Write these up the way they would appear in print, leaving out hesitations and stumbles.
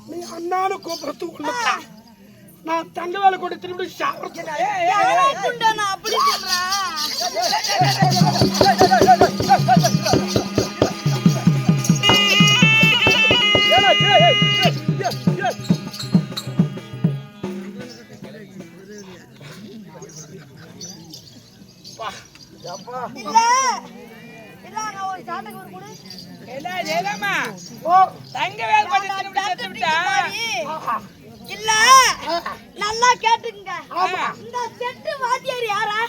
நீ அண்ணான்னு கூப்பிடுறது உள்ளதா நான் தங்க வேலை கொண்டு திரும்பி சாப்பிடுறேன் அப்படி இல்ல நல்லா கேட்டுங்க. இந்த செட்டு வாத்தியார் யாரா?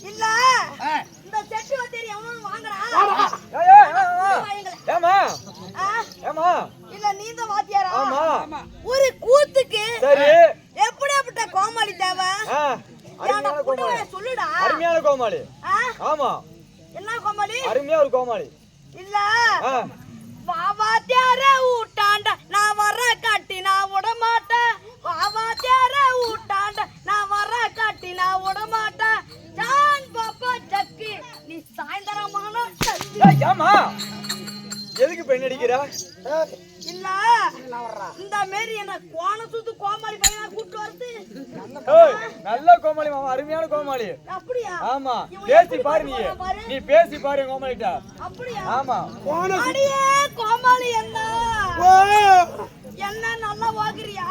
இல்ல இந்த செட்டு வாத்தியார் எவனும் வாங்குறா? இல்ல நீந்த வாத்தியாரா? ஒரு கூத்துக்கு எப்படியாப்பட்ட கோமாளி தேவை? சொல்லுடா. அருமையான கோமாளி. ஆமா. என்ன கோமாளி? அருமையா ஒரு கோமாளி. இல்ல வாத்தியாரே ஊட்டாண்ட நான் வர காட்டி நான் விட மாட்டேன். வாத்தியாரே ஊட்டாண்ட நான் வர காட்டி நான் விட மாட்டேன். ஜான் பாப்பா ஜக்கி நீ சாயந்தரமான ஏமா எதுக்கு பெண் அடிக்கிறா? இல்ல இந்த மாரி என்ன கோண சுத்து கோமாளி பையனா கூட்டு வருது. நல்ல கோமாளி மாமா, அருமையான கோமாளி. அப்படியா? ஆமா, பேசி பாரு நீ பேசி பாரு கோமாளிட்ட. அப்படியா? ஆமா. அடியே கோமாளி என்ன என்ன நல்லா வாங்குறியா?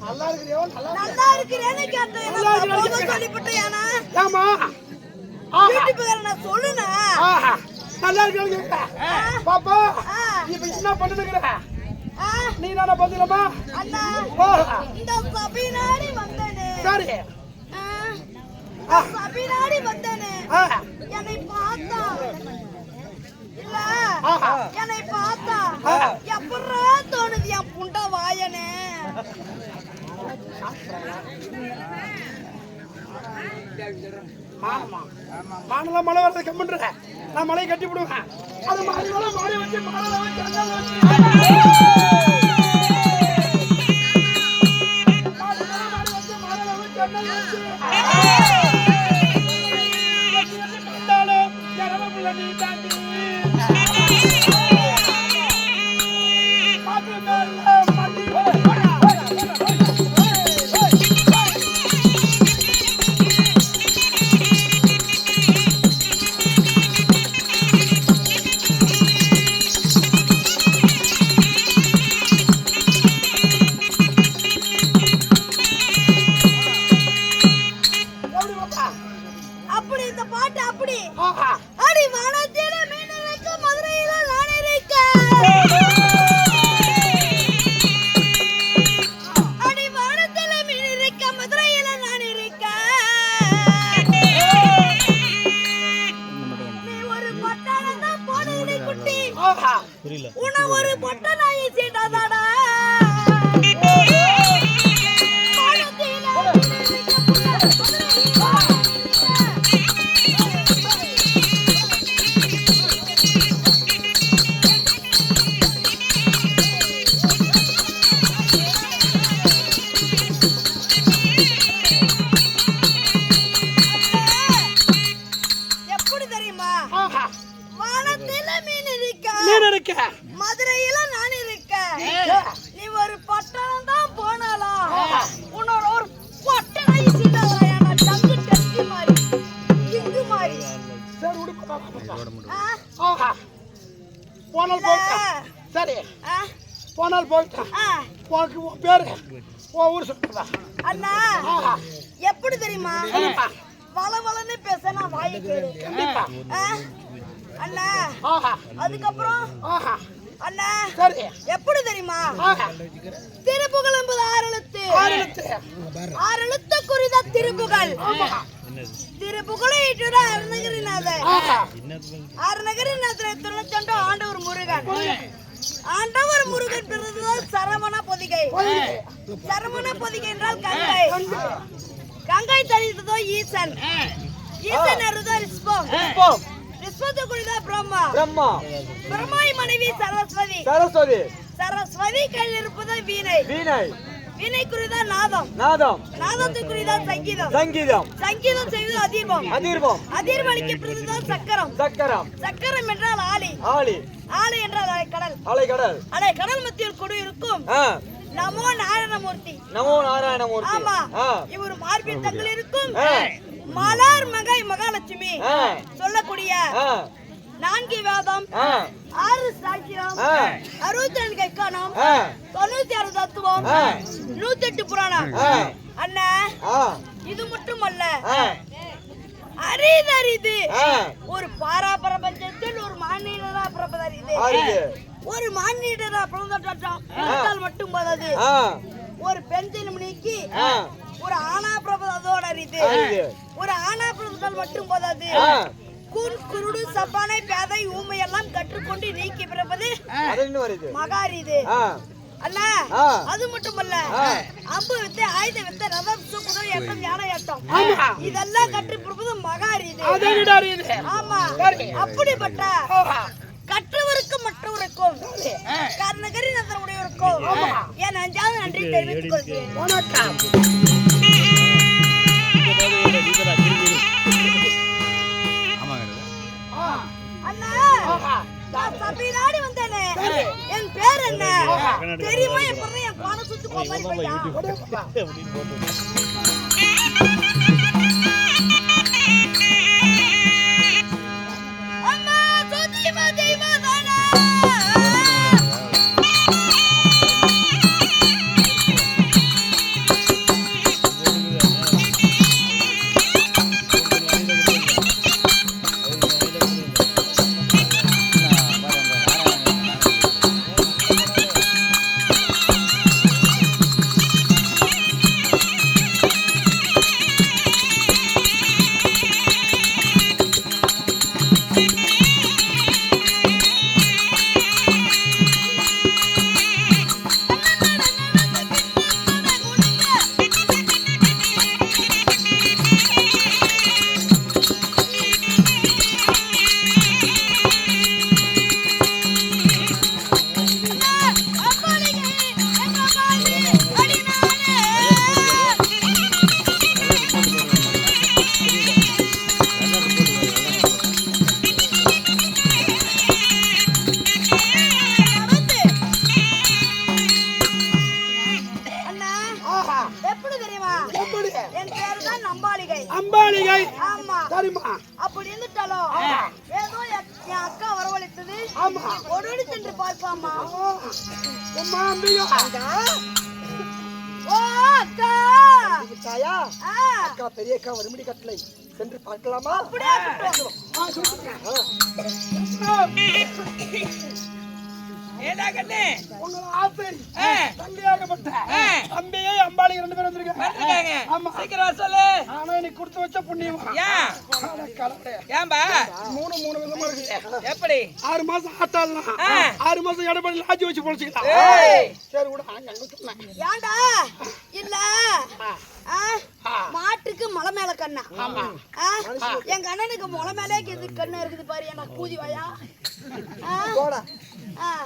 நல்லா இருக்கிறியோ? நல்லா இருக்கிறேன்னு கேட்டேன். சொல்லிவிட்டேனா? ஆமா. நான் சொல்லுனா நல்லா இருக்க பாப்பா. இப்ப என்ன பண்ணுகிற நீ நான பதிலமா? அண்ணா இந்த சபினாடி வந்தனே. சரி சபினாடி வந்தனே. என்னை பார்த்தா இல்ல என்னை பார்த்தா எப்பறா தோணுது என் புண்ட வாயனே. மானலாம் மழை வரது கம்முன்ற நான் மலையை கட்டி விடுவேன். அது மாறி வச்சு அப்படி இந்த பாட்டு அப்படி அடி வானத்தில மீன் இருக்க மதுரையில நான் இருக்க. அடி வானத்தில மீன் இருக்க மதுரையில நான் இருக்க. நீ ஒரு பட்டாளம் தான் போனடி குட்டி. உன ஒரு பட்டனாயி சீட்டாதாடா. மதுரையில நான் இருக்க. நீ ஒரு பட்டணம் தான் போனாலும் உன்னோட ஒரு பட்டணம் டங்கு டங்கி மாறி இங்கு மாறி போனால் போயிட்டா. சரி போனால் போயிட்டா. உன் பேரு உன் ஊர் சொல்றதா? அண்ணா எப்படி தெரியுமா? வளவளன்னு பேச நான் வாயை கேடு. அண்ணா அதுக்கப்புறம் அண்ணா எப்படி தெரியுமா? திருப்புகழ் என்பது 6 எழுத்து. 6 எழுத்து குறித திருப்புகழ். திருப்புகழை அருணகிரிநாதர். அருணகிரிநாதரை துணைச்சொண்ட ஆண்டவர் முருகன். ஆண்டவர் முருகன் பிறந்ததால் சரவண பொதிகை. சரவண பொதிகை என்றால் கங்கை. கங்கை தரித்ததோ ஈசன். ஈசன் அருதோ ரிஷ்பம். ரிஷ்பத்து குறிதா பிரம்மா. பிரம்மாய் மனைவி சரஸ்வதி. சரஸ்வதி கையில் இருப்பது வீணை. வீணைக்குரியதான் நாதம். நாதத்துக்குரியதான் சங்கீதம். சங்கீதம் செய்வது அதிர்வம். அதிர்வளிக்கப்படுவதுதான் சக்கரம். சக்கரம் என்றால் ஆளி. ஆளி என்றால் அலைக்கடல். கடல் மத்தியில் கொடு இருக்கும் நமோ நாராயணமூர்த்தி. ஆமா, இவர் மார்பில் தங்கள் இருக்கும் மலர் மகை மகாலட்சுமி சொல்லக்கூடிய 4 வேதம், 6 சாக்கிரம், 62 கைக்கானம், 96 தத்துவம், 108 புராணம். அண்ணா, இது மட்டுமல்ல, அரிது ஒரு பாரா பிரபஞ்சத்தில் ஒரு மானிடரா பிறப்பதறிது. ஒரு மானிடரா பிறந்தால் மட்டும் போதாது, ஒரு பெண் ஜென்மனிக்கு ஒரு ஆணா பிறப்பதோடு அரிது. ஒரு ஆணா பிறந்தால் மட்டும் போதாது, கூன் குருடு சப்பானை பேதை ஊமை எல்லாம் கற்றுக்கொண்டு நீக்கி பிறப்பது மகாரிது. அண்ணா, அது மட்டுமல்ல, அம்பு வித்தை, ஆயுத வித்தை, ரதம், குதிரை ஏற்றம், யானை ஏற்றம், இதெல்லாம் கற்று பிறப்பது மகாரிது. ஆமா, அப்படிப்பட்ட கற்றவருக்கும் மற்றவருக்கும் கர்ணகரி நந்தனுடையவருக்கும் என் அஞ்சாவது நன்றி தெரிவித்துக் கொள்கிறேன். சபையிலாடி வந்தேனே, என் பேர் என்ன தெரியுமா? எப்படி என் பானை சுத்து போய் அம்மா சோதிமா தெய்வா தானா அப்படி இருந்துட்டாலும் ஏதோ என் அக்கா வரவழைத்தது ஒருவடி சென்று பார்ப்பாமா. ஓ அக்கா, அக்கா பெரிய அக்கா வரும்படி கட்டளை சென்று பார்க்கலாமா? அப்படியே தம்பியை அம்பாளி 2 பேரும் வந்திருக்காங்க. ஆமா, சீக்கிரம் சொல்லு. ஆனா நீ கொடுத்து வச்ச புண்ணியமா? ஏன்பா 3 விதமா இருக்கு. எப்படி? 6 மாசம் ஆட்டாலாம், 6 மாசம் எடப்பாடி லாஜி வச்சு பொழைச்சிக்கலாம். சரி விட, ஏண்டா இல்ல மாட்டுக்கு மலை மேல கண்ணா? எங்க அண்ணனுக்கு மலை மேலே கண்ணு இருக்குது பாரு. எனக்கு பூதி வாயா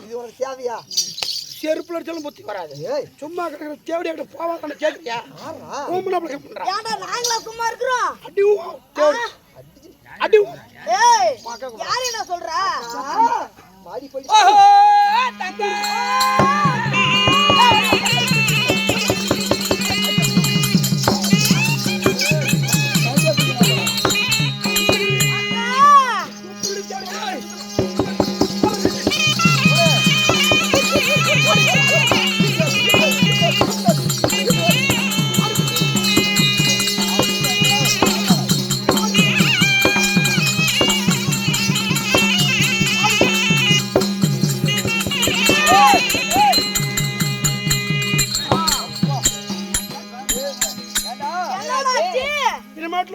இது உனக்கு தேவையா? செருப்புல அடிச்சாலும் புத்தி வராது. சும்மா கிடக்குற தேவடியா கிட்ட போவாங்க கேக்குறியா? ஏண்டா நாங்களா சும்மா இருக்கிறோம்? அடி ஏய், யார் என்ன சொல்றா? பாடி போய் தங்க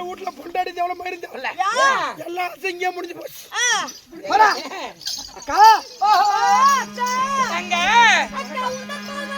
வீட்டுல பொண்டாடி தேவல மாதிரி தேவல எல்லாம் சிங்க முடிஞ்சு போச்சு. அக்கா அக்கா அக்கா உன்ன போல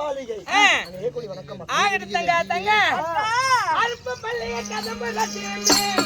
மாளிகை ஆ. கூடி வணக்கம் ஆகட்டு தங்க தங்க அல்ப பள்ளிய கதம்பு கட்டியிருந்தேன்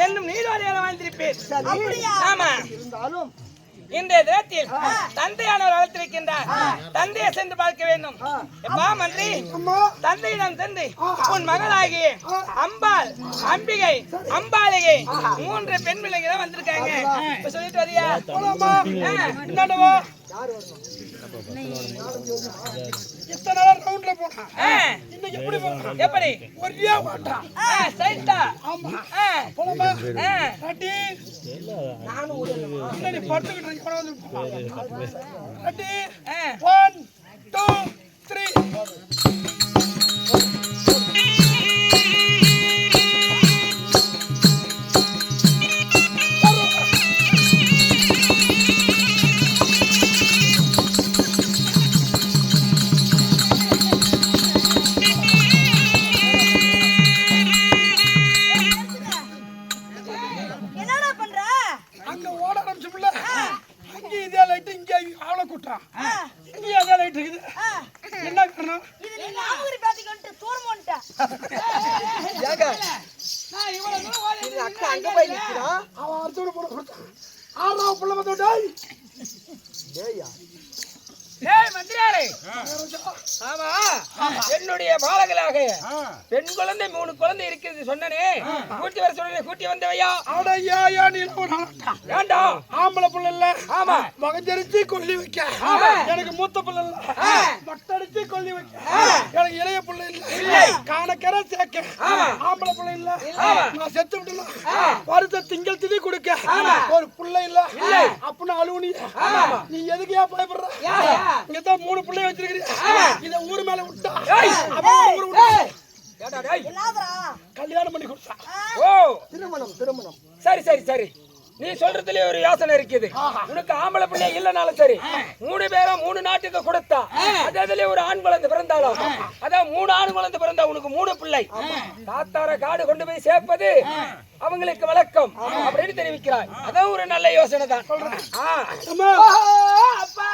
என்னும் நீரோடையால வாழ்ந்திருப்பேன். ஆமா. இன்றைய தினத்தில் தந்தையானவர் வளர்த்திருக்கின்றார். தந்தையை சென்று பார்க்க வேண்டும். எப்பா மன்றி, தந்தையிடம் சென்று உன் மகளாகிய அம்பாள், அம்பிகை, அம்பாளிகை 3 பெண் பிள்ளைகள் வந்திருக்காங்க. இப்ப சொல்லிட்டு வரியா? என்னடவோ இத்தனை நாள் ரவுண்ட்ல போனா இன்னைக்கு எப்படி போறான்? எப்படி ஒரே ஓட்டா சைட்டா? ஆமா. போலாமா? ரெடி? நானும் ஓடுறேன். இன்னைக்கு படுத்துக்கிட்டு இருக்கேன். ரெடி? 1 2 3 என்னுடைய பாலகளாக பெண் குழந்தை 3 குழந்தை இருக்கிறது சொன்னனே. கூட்டி வர சொன்னே, கூட்டி வந்தவையா? வேண்டாம், ஆம்பளை புள்ள இல்ல. ஆமா, மகஞ்சரிச்சு கொல்லி வைக்க எனக்கு மூத்த புள்ள இல்ல. மொட்டடிச்சு கொல்லி வைக்க எனக்கு இளைய புள்ள இல்ல. காணக்கரை சேர்க்க ஆம்பளை புள்ள இல்ல. நான் செத்து விடலாம். வருஷ திங்கள் திதி கொடுக்க ஒரு புள்ள இல்ல அப்படின்னு அழுவுனி. நீ எதுக்கு பயப்படுற? இங்கதான் 3 பிள்ளைய வச்சிருக்கிறீங்க. இத ஊரு மேல விட்டா கல்யாணம் பண்ணி கொடுத்தா. ஓ, திருமணம். சரி சரி சரி. நீ சொல்றதுல ஒரு யோசனை இருக்குது. உனக்கு ஆம்பளை பிள்ளை இல்லனாலும் சரி, 3 பேரும் 3 நாட்டுக்கு கொடுத்தா, அதுல ஒரு ஆண் குழந்தை பிறந்தாலும், அதான் 3 ஆண் குழந்தை பிறந்தா உனக்கு 3 பிள்ளை. தாத்தார காடு கொண்டு போய் சேர்ப்பது அவங்களுக்கு வழக்கம் அப்படின்னு தெரிவிக்கிறார். அதான் ஒரு நல்ல யோசனை தான். அப்பா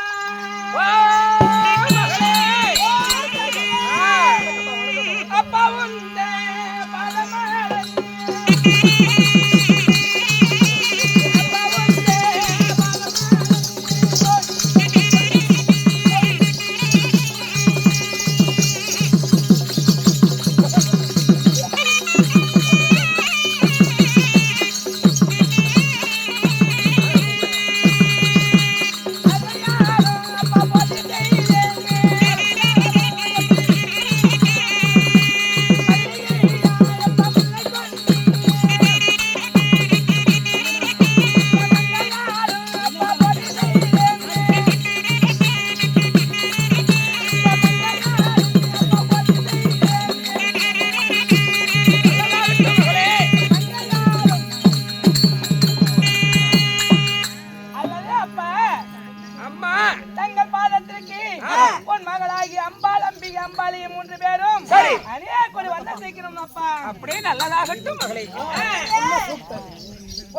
அப்படியே நல்லதாகட்டும் மகளே.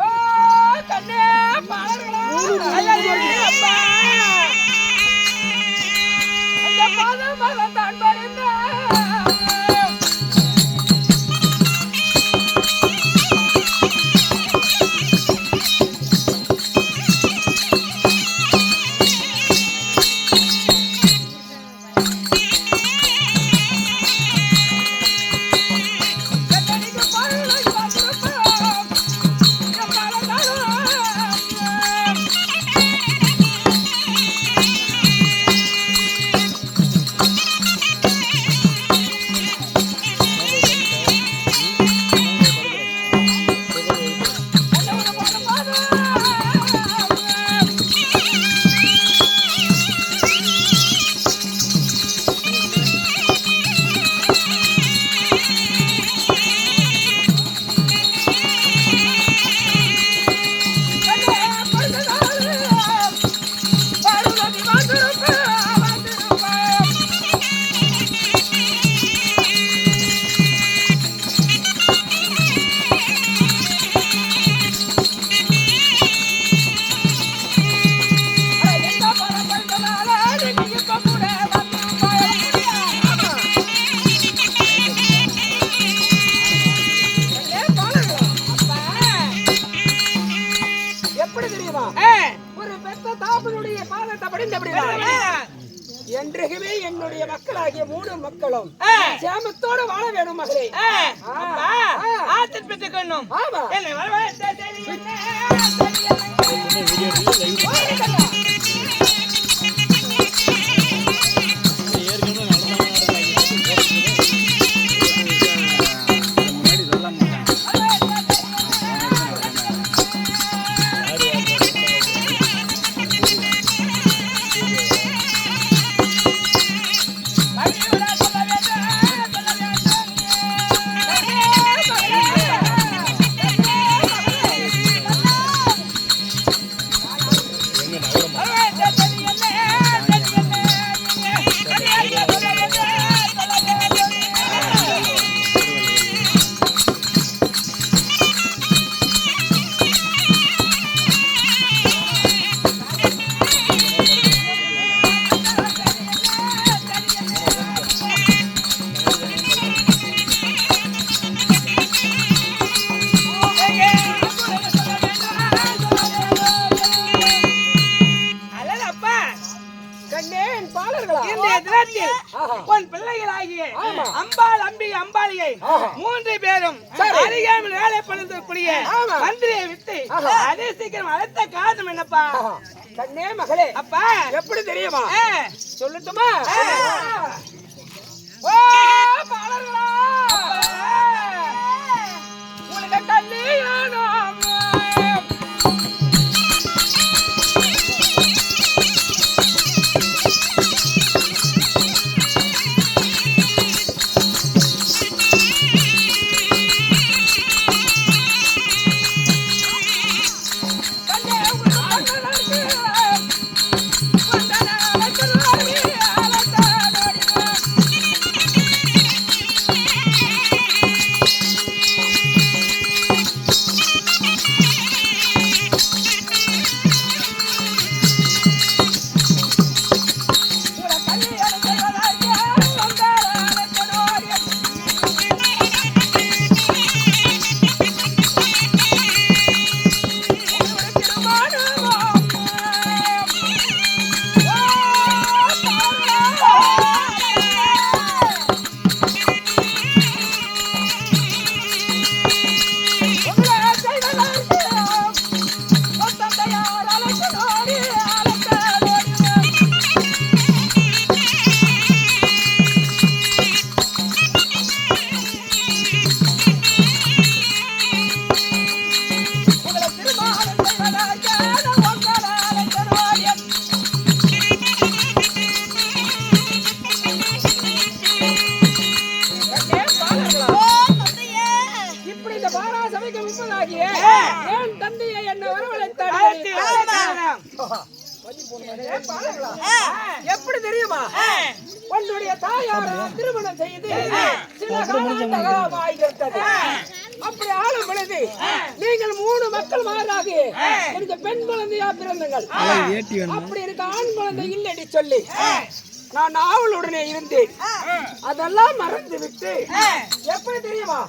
ஓ கண்ணே பாலர்களா, அப்பா அந்த பாதம் மகன் தான் பறிந்த கண்ணே என்றைக்குமே என்னுடைய மக்களாகிய 3 மக்களும் சேமத்தோட வாழ வேணும் மகளே. ஆசை பெற்றுக்கணும். ஆமா. என்னை வரவேற்ற அம்பாள் அம்பிகை அம்பாளியை 3 பேரும் அருகாமல் வேலை பண்ணக்கூடிய மந்திரியை விட்டு அதே சீக்கிரம் அழைத்த காரணம் என்னப்பா? கண்ணே மகளே, அப்பா எப்படி தெரியுமா? சொல்லட்டுமா? ஓ பாலர்களா, உனக்கு கல்யாணம் எப்படி தெரியுமா? உன்னுடைய தாயார் திருமணம் செய்து சில காலமாகிறது. அப்படி ஆளும் பொழுது நீங்கள் 3 மக்கள் மாறாக எனக்கு பெண் குழந்தையா பிறந்தங்கள். அப்படி எனக்கு ஆண் குழந்தை இல்லடி சொல்லி நான் ஆவலுடனே இருந்தேன். அதெல்லாம் மறந்து விட்டு எப்படி தெரியுமா?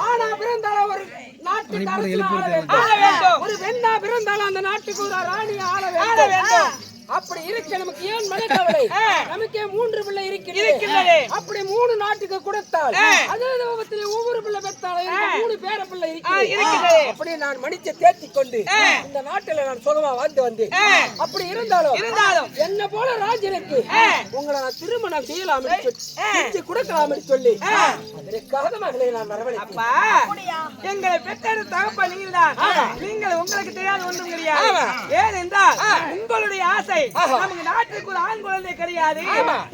ஆனா பிறந்தாலும் ஒரு நாட்டுக்கு ஆள வேண்டும், ஒரு பெண்ணா பிறந்தாலும் அந்த நாட்டுக்கு ஒரு ராணி ஆள வேண்டும். அப்படி இருக்க நமக்கு ஏன் மனக்கவலை? நமக்கே 3 பிள்ளை இருக்கிறது. அப்படி 3 நாட்டுக்கு கொடுத்தால் அதே விதத்திலே ஒவ்வொரு பிள்ளை பெற்றாலும் 3 பேர பிள்ளை இருக்கிறது. அப்படி நான் மனித தேத்தி கொண்டு இந்த நாட்டில நான் சுகமா வாழ்ந்து வந்தேன். அப்படி இருந்தாலும் என்ன போல ராஜனுக்கு உங்களை நான் திருமணம் செய்யலாம் செஞ்சு கொடுக்கலாம் சொல்லி அதற்காக மகளை நான் வரவழைத்தேன். எங்களை பெற்ற தகப்ப நீங்கள்தான். நீங்கள் உங்களுக்கு தெரியாத ஒன்றும் கிடையாது. ஏனென்றால் உங்களுடைய ஆசை நமக்கு நாட்டுக்கு ஒரு ஆண் குழந்தை கிடையாது.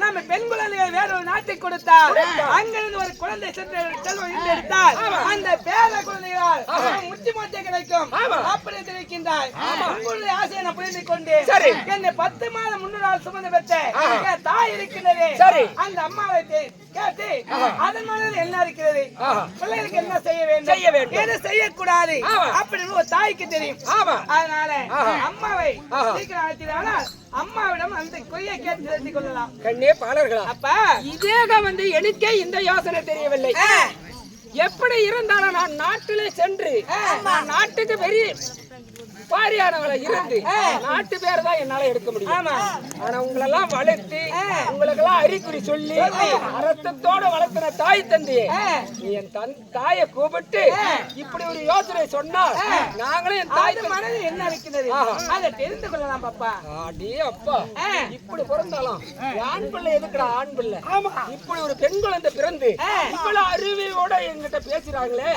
நம்ம பெண் குழந்தையை வேற ஒரு நாட்டுக்கு கொடுத்தால் அங்கிருந்து ஒரு குழந்தை செல்வம் எடுத்தால் அந்த பேர குழந்தைகளால் முத்தி மொத்த கிடைக்கும். அப்படி தெரிவிக்கின்றாய். உங்களுடைய ஆசையை நான் புரிந்து கொண்டு என்னை 10 மாதம் 3 நாள் சுமந்து பெற்ற என் தாய் இருக்கின்றது. அந்த அம்மாவை கேட்டு அதன் மனதில் என்ன இருக்கிறது, பிள்ளைகளுக்கு என்ன செய்ய வேண்டும், எது செய்யக்கூடாது அப்படின்னு ஒரு தாய்க்கு தெரியும். அதனால அம்மாவை சீக்கிரம் அழைத்ததானால் அம்மாவிடம் அந்த கொய்யை கேட்டு தெரிந்து கொள்ளலாம். கண்ணே பாலர்களா, அப்பா இதேக எனக்கே இந்த யோசனை தெரியவில்லை. எப்படி இருந்தாலும் நான் நாட்டிலே சென்று நாட்டுக்கு பெரிய ஒப்பாரியானவளை இருந்து நாட்டு பேர் தான் என்னால எடுக்க முடியும். ஆனா உங்களெல்லாம் வளர்த்து உங்களுக்கெல்லாம் அறிகுறி சொல்லி அரசத்தோட வளர்த்துன தாய் தந்தையே நீ என் தாயை கூப்பிட்டு இப்படி ஒரு யோசனை சொன்னால் நாங்களும் என் தாய் மனதில் என்ன இருக்கிறது அதை தெரிந்து கொள்ளலாம் பாப்பா. அடே அப்பா, இப்படி பிறந்தாலும் ஆண் பிள்ளை எதுக்குடா ஆண் பிள்ளை? இப்படி ஒரு பெண் குழந்தை பிறந்து இவ்வளவு அறிவியோட என்கிட்ட பேசுறாங்களே,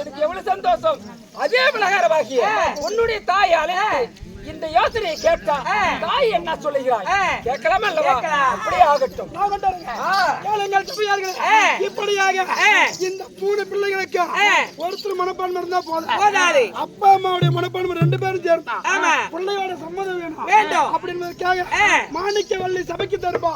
எனக்கு எவ்வளவு சந்தோஷம். அதே பிரகாரமாகிய உன்னுடைய தாய் அழைத்து இந்த யோசனையை கேட்டா தாய் என்ன சொல்லுகிறாய் கேட்கலாமா அல்லவா? அப்படியே ஆகட்டும். இப்படியாக இந்த 3 பிள்ளைகளுக்கு ஒருத்தர் மனப்பான்மை இருந்தா போதாது. அப்பா அம்மாவுடைய மனப்பான்மை 2 பேரும் சேர்ந்தா பிள்ளையோட சம்மதம் வேணும். அப்படின்றதுக்காக மாணிக்கவல்லி சபைக்கு தருப்பா.